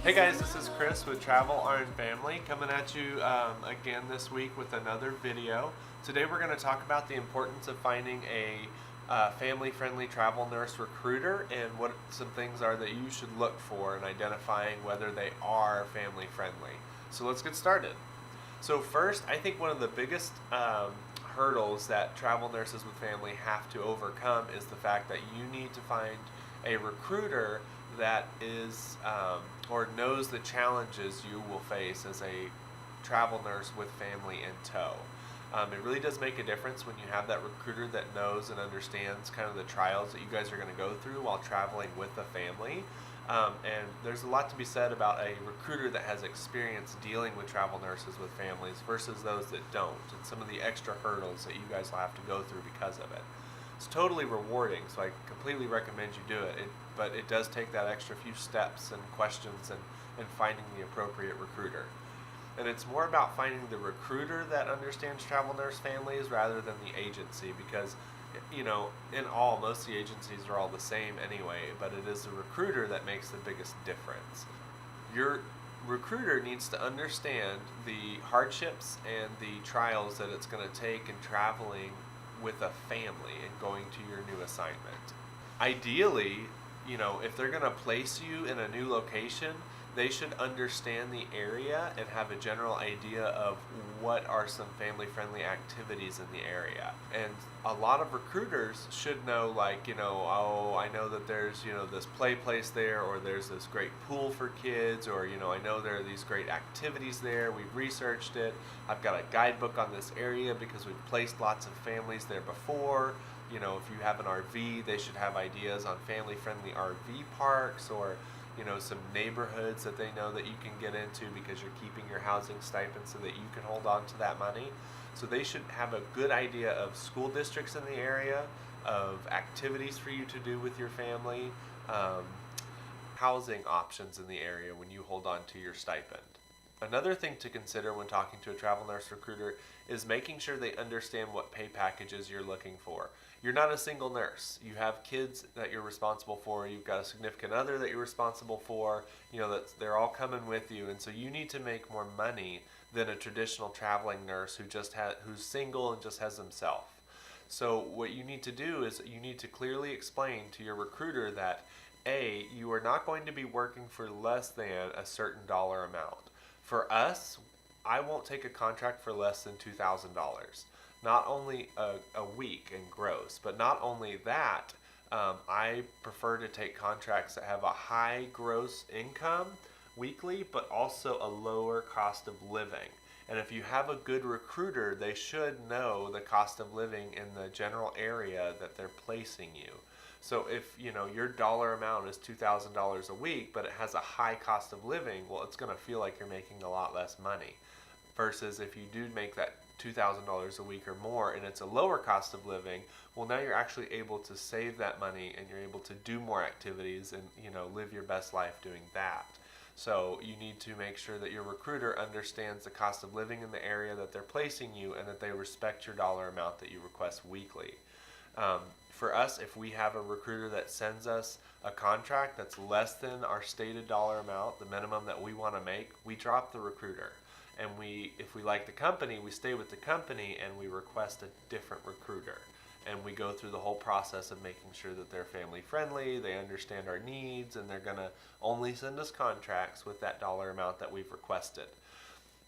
Hey guys, this is Chris with Travel RN Family coming at you again this week with another video. Today we're going to talk about the importance of finding a family-friendly travel nurse recruiter and what some things are that you should look for in identifying whether they are family-friendly. So let's get started. So first, I think one of the biggest hurdles that travel nurses with family have to overcome is the fact that you need to find a recruiter that is or knows the challenges you will face as a travel nurse with family in tow. It really does make a difference when you have that recruiter that knows and understands kind of the trials that you guys are going to go through while traveling with a family. And there's a lot to be said about a recruiter that has experience dealing with travel nurses with families versus those that don't, and some of the extra hurdles that you guys will have to go through because of it. It's totally rewarding, so I completely recommend you do it. But it does take that extra few steps and questions and finding the appropriate recruiter. And it's more about finding the recruiter that understands travel nurse families rather than the agency, because in all, most of the agencies are all the same anyway, but it is the recruiter that makes the biggest difference. Your recruiter needs to understand the hardships and the trials that it's going to take in traveling with a family and going to your new assignment. Ideally, if they're going to place you in a new location, they should understand the area and have a general idea of what are some family-friendly activities in the area. And a lot of recruiters should know, I know that there's, this play place there, or there's this great pool for kids, or, I know there are these great activities there. We've researched it. I've got a guidebook on this area because we've placed lots of families there before. If you have an RV, they should have ideas on family-friendly RV parks, or some neighborhoods that they know that you can get into because you're keeping your housing stipend so that you can hold on to that money. So they should have a good idea of school districts in the area, of activities for you to do with your family, housing options in the area when you hold on to your stipend. Another thing to consider when talking to a travel nurse recruiter is making sure they understand what pay packages you're looking for. You're not a single nurse. You have kids that you're responsible for. You've got a significant other that you're responsible for. They're all coming with you, and so you need to make more money than a traditional traveling nurse who's single and just has themselves. So what you need to do is you need to clearly explain to your recruiter that you are not going to be working for less than a certain dollar amount. For us, I won't take a contract for less than $2,000. Not only a week in gross, but not only that, I prefer to take contracts that have a high gross income weekly, but also a lower cost of living. And if you have a good recruiter, they should know the cost of living in the general area that they're placing you. So if your dollar amount is $2,000 a week, but it has a high cost of living, well, it's going to feel like you're making a lot less money. Versus if you do make that $2,000 a week or more and it's a lower cost of living, well, now you're actually able to save that money and you're able to do more activities and live your best life doing that. So you need to make sure that your recruiter understands the cost of living in the area that they're placing you and that they respect your dollar amount that you request weekly. For us, if we have a recruiter that sends us a contract that's less than our stated dollar amount, the minimum that we want to make, we drop the recruiter. And if we like the company, we stay with the company and we request a different recruiter. And we go through the whole process of making sure that they're family friendly, they understand our needs, and they're going to only send us contracts with that dollar amount that we've requested.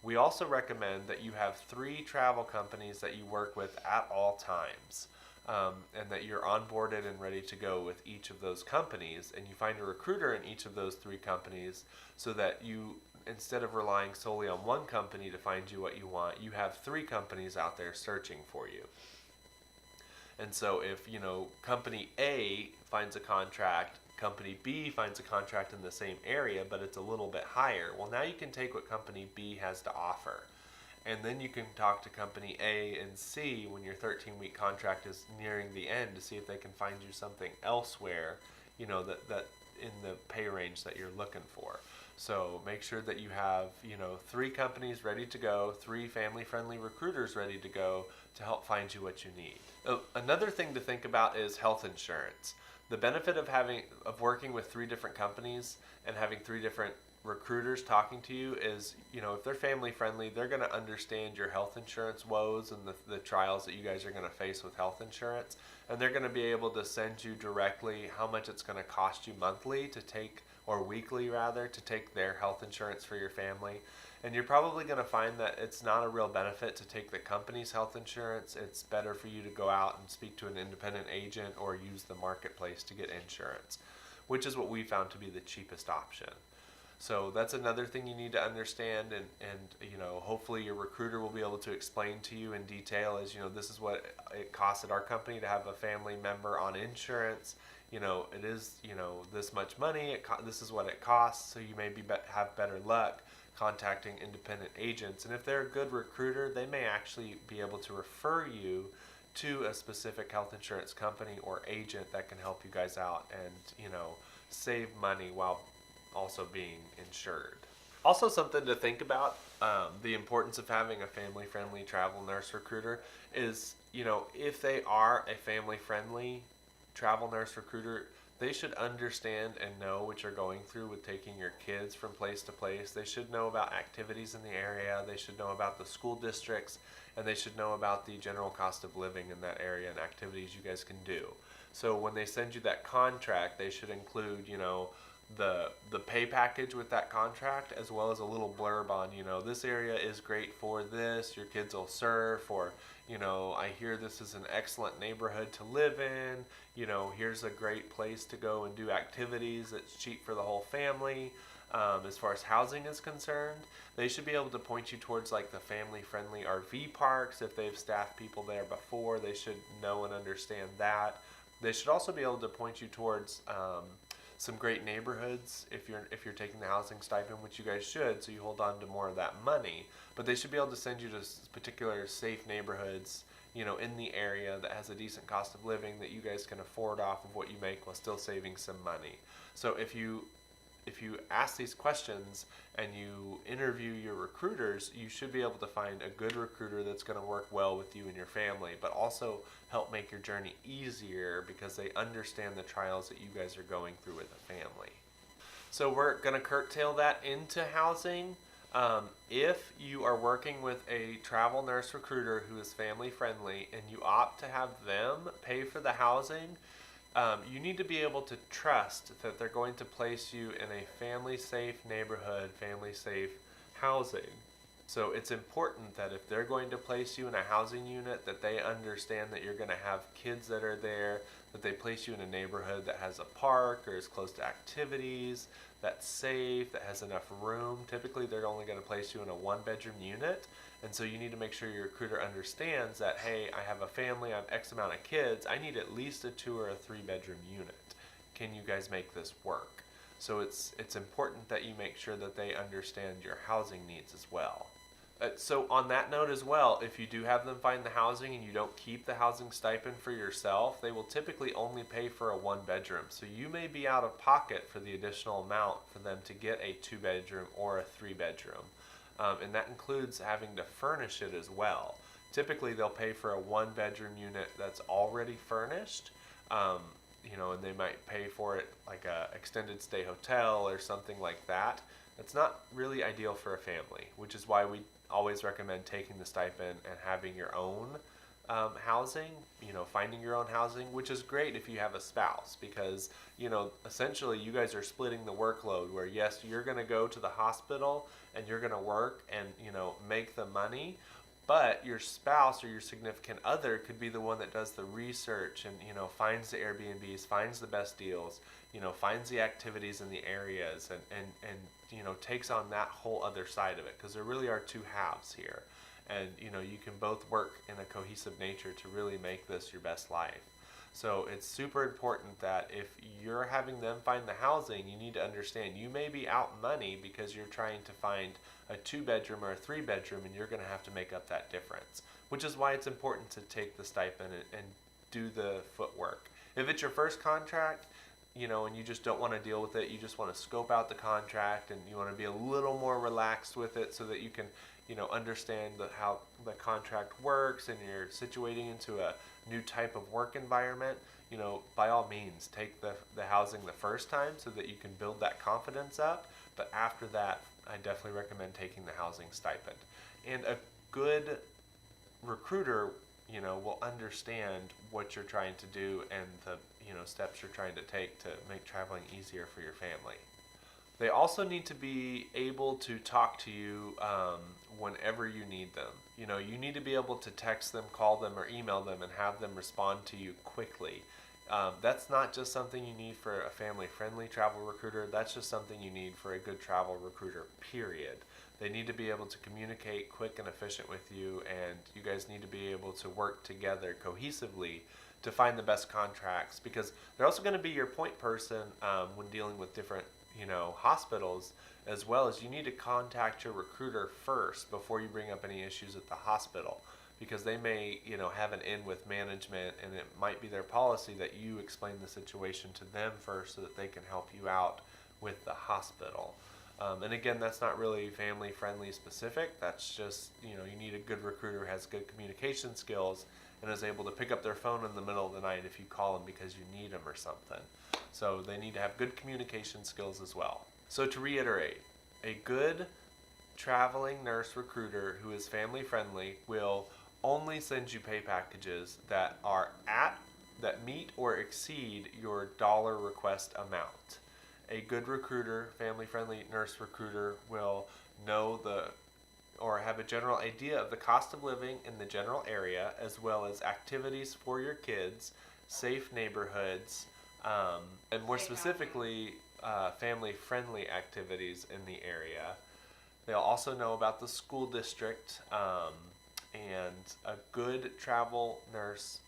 We also recommend that you have 3 travel companies that you work with at all times. And that you're onboarded and ready to go with each of those companies, and you find a recruiter in each of those 3 companies so that you, instead of relying solely on one company to find you what you want, you have 3 companies out there searching for you. And so if, company A finds a contract, company B finds a contract in the same area, but it's a little bit higher, well, now you can take what company B has to offer. And then you can talk to company A and C when your 13-week contract is nearing the end to see if they can find you something elsewhere, that in the pay range that you're looking for. So make sure that you have, 3 companies ready to go, 3 family-friendly recruiters ready to go to help find you what you need. Another thing to think about is health insurance. The benefit of working with 3 different companies and having 3 different recruiters talking to you is, if they're family friendly, they're going to understand your health insurance woes and the trials that you guys are going to face with health insurance. And they're going to be able to send you directly how much it's going to cost you monthly to take, or weekly rather, to take their health insurance for your family. And you're probably going to find that it's not a real benefit to take the company's health insurance. It's better for you to go out and speak to an independent agent or use the marketplace to get insurance, which is what we found to be the cheapest option. So that's another thing you need to understand, and hopefully your recruiter will be able to explain to you in detail as, this is what it costs at our company to have a family member on insurance. It is, this much money, this is what it costs, so you may have better luck contacting independent agents. And if they're a good recruiter, they may actually be able to refer you to a specific health insurance company or agent that can help you guys out and, save money while also being insured. Also, something to think about, the importance of having a family-friendly travel nurse recruiter is, if they are a family-friendly travel nurse recruiter, they should understand and know what you're going through with taking your kids from place to place. They should know about activities in the area. They should know about the school districts, and they should know about the general cost of living in that area and activities you guys can do. So when they send you that contract, they should include, the pay package with that contract, as well as a little blurb on, this area is great for this, your kids will surf, or, I hear this is an excellent neighborhood to live in, here's a great place to go and do activities that's cheap for the whole family. As far as housing is concerned, they should be able to point you towards like the family-friendly RV parks. If they've staffed people there before, they should know and understand that. They should also be able to point you towards some great neighborhoods if you're taking the housing stipend, which you guys should, so you hold on to more of that money. But they should be able to send you to particular safe neighborhoods, in the area that has a decent cost of living that you guys can afford off of what you make while still saving some money. So if you ask these questions and you interview your recruiters, you should be able to find a good recruiter that's going to work well with you and your family, but also help make your journey easier because they understand the trials that you guys are going through with a family. So we're going to curtail that into housing. If you are working with a travel nurse recruiter who is family friendly and you opt to have them pay for the housing, you need to be able to trust that they're going to place you in a family-safe neighborhood, family-safe housing. So it's important that if they're going to place you in a housing unit, that they understand that you're going to have kids that are there, that they place you in a neighborhood that has a park or is close to activities, that's safe, that has enough room. Typically, they're only going to place you in a one-bedroom unit. And so you need to make sure your recruiter understands that, hey, I have a family, I have X amount of kids, I need at least a 2 or a 3-bedroom unit. Can you guys make this work? So it's important that you make sure that they understand your housing needs as well. So on that note as well, if you do have them find the housing and you don't keep the housing stipend for yourself, they will typically only pay for a 1-bedroom. So you may be out of pocket for the additional amount for them to get a 2-bedroom or a 3-bedroom. And that includes having to furnish it as well. Typically, they'll pay for a 1-bedroom unit that's already furnished, and they might pay for it like a extended stay hotel or something like that. That's not really ideal for a family, which is why we always recommend taking the stipend and having your own housing, finding your own housing, which is great if you have a spouse because, essentially you guys are splitting the workload where, yes, you're going to go to the hospital and you're going to work and, make the money, but your spouse or your significant other could be the one that does the research and, finds the Airbnbs, finds the best deals, finds the activities in the areas and takes on that whole other side of it because there really are two halves here. And, you can both work in a cohesive nature to really make this your best life. So it's super important that if you're having them find the housing, you need to understand you may be out money because you're trying to find a 2-bedroom or a 3-bedroom and you're going to have to make up that difference, which is why it's important to take the stipend and do the footwork. If it's your first contract, and you just don't want to deal with it, you just want to scope out the contract and you want to be a little more relaxed with it so that you can, understand how the contract works and you're situating into a new type of work environment, by all means, take the housing the first time so that you can build that confidence up. But after that, I definitely recommend taking the housing stipend. And a good recruiter, will understand what you're trying to do and the, steps you're trying to take to make traveling easier for your family. They also need to be able to talk to you whenever you need them. You need to be able to text them, call them, or email them and have them respond to you quickly. That's not just something you need for a family-friendly travel recruiter. That's just something you need for a good travel recruiter, period. They need to be able to communicate quick and efficient with you, and you guys need to be able to work together cohesively to find the best contracts, because they're also going to be your point person when dealing with different hospitals, as well as you need to contact your recruiter first before you bring up any issues at the hospital, because they may have an in with management, and it might be their policy that you explain the situation to them first so that they can help you out with the hospital. And again, that's not really family friendly specific. That's just, you need a good recruiter who has good communication skills and is able to pick up their phone in the middle of the night if you call them because you need them or something. So they need to have good communication skills as well. So to reiterate, a good traveling nurse recruiter who is family friendly will only send you pay packages that meet or exceed your dollar request amount. A good recruiter, family-friendly nurse recruiter, will know or have a general idea of the cost of living in the general area, as well as activities for your kids, safe neighborhoods, and more specifically, family-friendly activities in the area. They'll also know about the school district, and a good travel nurse,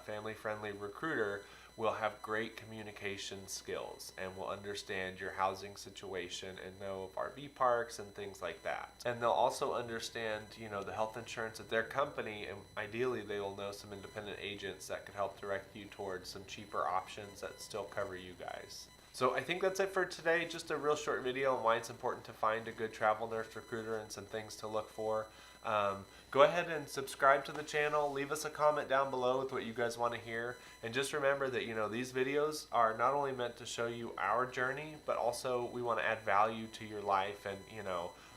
family-friendly recruiter will have great communication skills and will understand your housing situation and know of RV parks and things like that. And they'll also understand, the health insurance at their company, and ideally they will know some independent agents that could help direct you towards some cheaper options that still cover you guys. So I think that's it for today. Just a real short video on why it's important to find a good travel nurse recruiter and some things to look for. Go ahead and subscribe to the channel. Leave us a comment down below with what you guys want to hear. And just remember that, these videos are not only meant to show you our journey, but also we want to add value to your life and,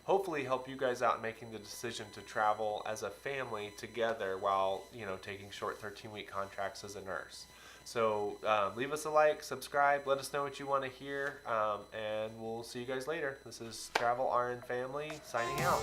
hopefully help you guys out in making the decision to travel as a family together while, taking short 13-week contracts as a nurse. So leave us a like, subscribe, let us know what you want to hear, and we'll see you guys later. This is Travel RN Family signing out.